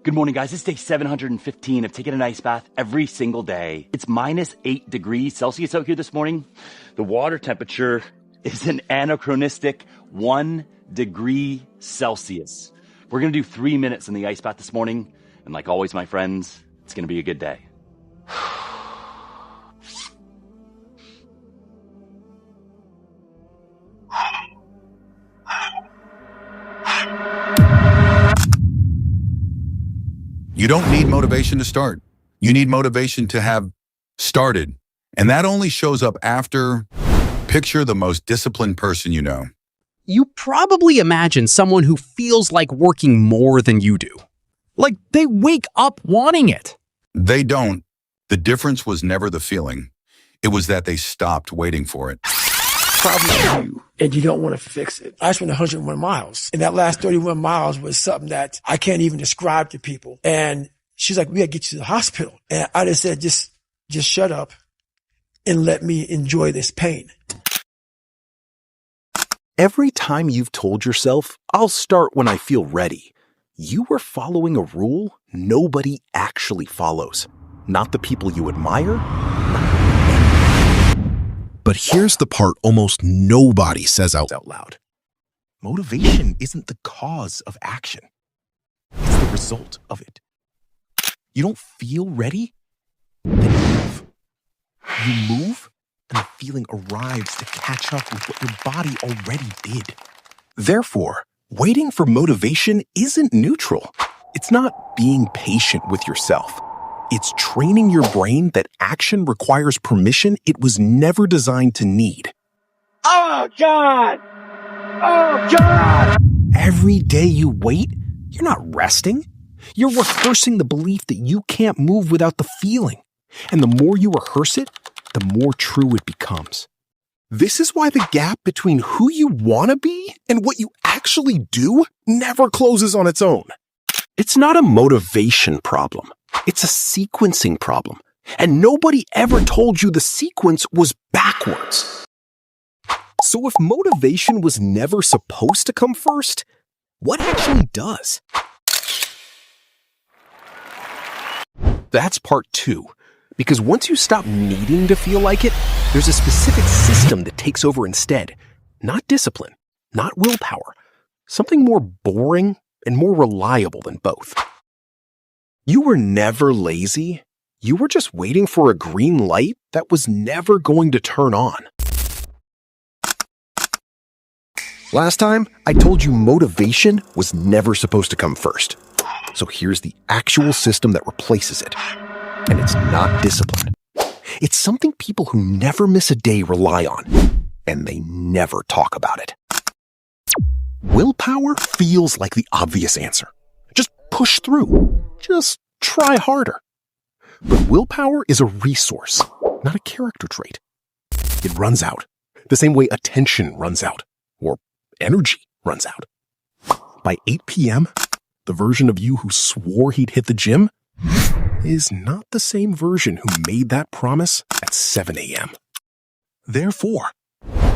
Good morning, guys. It's day 715 of taking an ice bath every single day. It's minus 8 degrees Celsius out here this morning. The water temperature is an anachronistic 1 degree Celsius. We're going to do 3 minutes in the ice bath this morning. And like always, my friends, it's going to be a good day. You don't need motivation to start. You need motivation to have started. And that only shows up after. Picture the most disciplined person you know. You probably imagine someone who feels like working more than you do. Like they wake up wanting it. They don't. The difference was never the feeling. It was that they stopped waiting for it. Problem you, and you don't want to fix it. I just went 101 miles. And that last 31 miles was something that I can't even describe to people. And she's like, we gotta get you to the hospital. And I just said, just shut up and let me enjoy this pain. Every time you've told yourself, I'll start when I feel ready, you were following a rule nobody actually follows. Not the people you admire. But here's the part almost nobody says out loud. Motivation isn't the cause of action. It's the result of it. You don't feel ready? Then move. You move, and the feeling arrives to catch up with what your body already did. Therefore, waiting for motivation isn't neutral. It's not being patient with yourself. It's training your brain that action requires permission it was never designed to need. Oh, God! Oh, God! Every day you wait, you're not resting. You're rehearsing the belief that you can't move without the feeling. And the more you rehearse it, the more true it becomes. This is why the gap between who you want to be and what you actually do never closes on its own. It's not a motivation problem. It's a sequencing problem. And nobody ever told you the sequence was backwards. So if motivation was never supposed to come first, what actually does? That's part 2. Because once you stop needing to feel like it, there's a specific system that takes over instead. Not discipline, not willpower. Something more boring and more reliable than both. You were never lazy. You were just waiting for a green light that was never going to turn on. Last time, I told you motivation was never supposed to come first. So here's the actual system that replaces it. And it's not discipline. It's something people who never miss a day rely on. And they never talk about it. Willpower feels like the obvious answer. Just push through. Just try harder. But willpower is a resource, not a character trait. It runs out, the same way attention runs out, or energy runs out. By 8 p.m., the version of you who swore he'd hit the gym is not the same version who made that promise at 7 a.m. Therefore,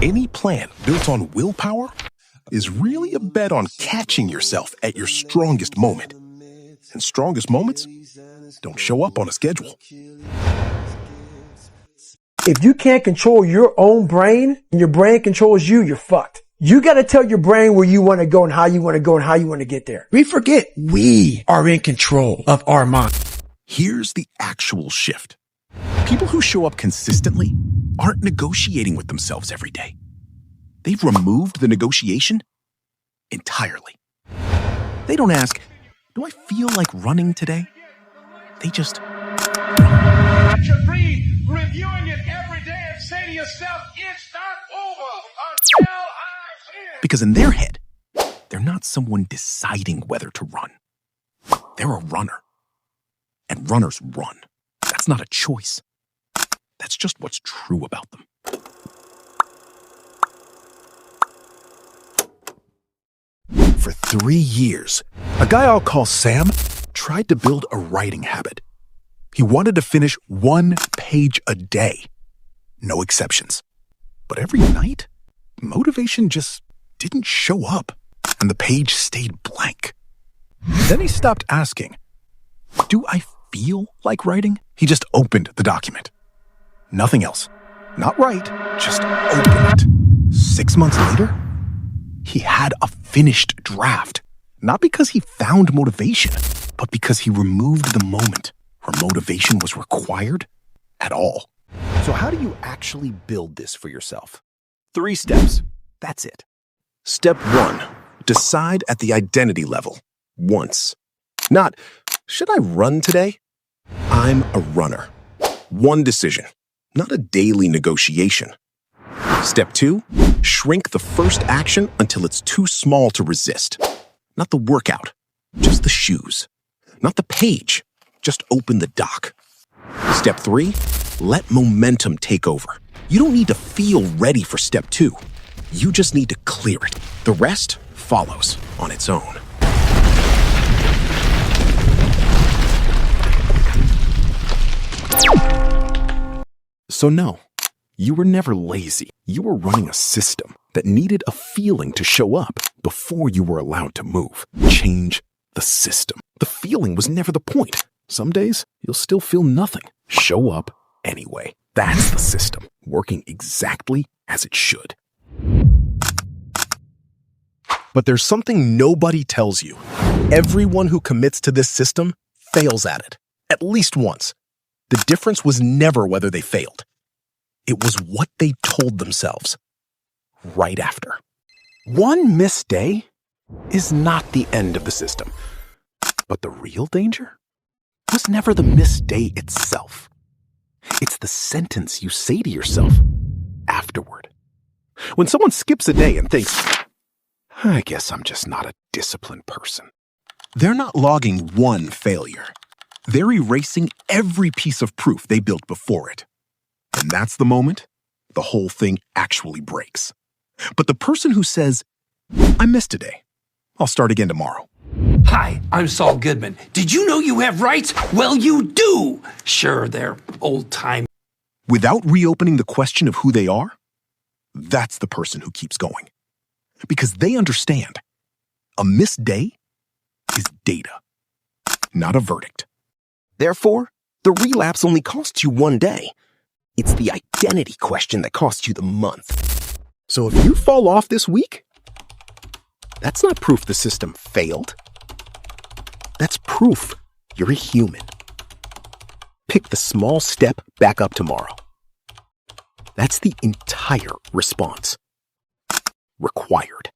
any plan built on willpower is really a bet on catching yourself at your strongest moment. And strongest moments don't show up on a schedule. If you can't control your own brain and your brain controls you, you're fucked. You got to tell your brain where you want to go and how you want to go and how you want to get there. We forget we are in control of our mind. Here's the actual shift. People who show up consistently aren't negotiating with themselves every day. They've removed the negotiation entirely. They don't ask, do I feel like running today? They just At your dream, reviewing it every day and say to yourself, it's not over until I win. because in their head, they're not someone deciding whether to run. They're a runner. And runners run. That's not a choice. That's just what's true about them. For 3 years, a guy I'll call Sam tried to build a writing habit. He wanted to finish 1 page a day. No exceptions. But every night, motivation just didn't show up, and the page stayed blank. Then he stopped asking, Do I feel like writing? He just opened the document. Nothing else. Not write, just open it. 6 months later, he had a finished draft. Not because he found motivation, but because he removed the moment where motivation was required at all. So how do you actually build this for yourself? 3 steps. That's it. Step 1. Decide at the identity level. Once. Not, should I run today? I'm a runner. One decision, not a daily negotiation. Step 2. Shrink the first action until it's too small to resist. Not the workout, just the shoes. Not the page, just open the doc. Step 3. Let momentum take over. You don't need to feel ready for step 2. You just need to clear it. The rest follows on its own. So no, you were never lazy. You were running a system that needed a feeling to show up before you were allowed to move. Change the system. The feeling was never the point. Some days, you'll still feel nothing. Show up anyway. That's the system, working exactly as it should. But there's something nobody tells you. Everyone who commits to this system fails at it, at least once. The difference was never whether they failed. It was what they told themselves right after. One missed day is not the end of the system. But the real danger was never the missed day itself. It's the sentence you say to yourself afterward. When someone skips a day and thinks, I guess I'm just not a disciplined person, they're not logging one failure. They're erasing every piece of proof they built before it. And that's the moment the whole thing actually breaks. But the person who says, I missed a day, I'll start again tomorrow. Hi, I'm Saul Goodman. Did you know you have rights? Well, you do. Sure, they're old-time. Without reopening the question of who they are, that's the person who keeps going. Because they understand a missed day is data, not a verdict. Therefore, the relapse only costs you 1 day. It's the identity question that costs you the month. So if you fall off this week, that's not proof the system failed. That's proof you're a human. Pick the small step back up tomorrow. That's the entire response. Required.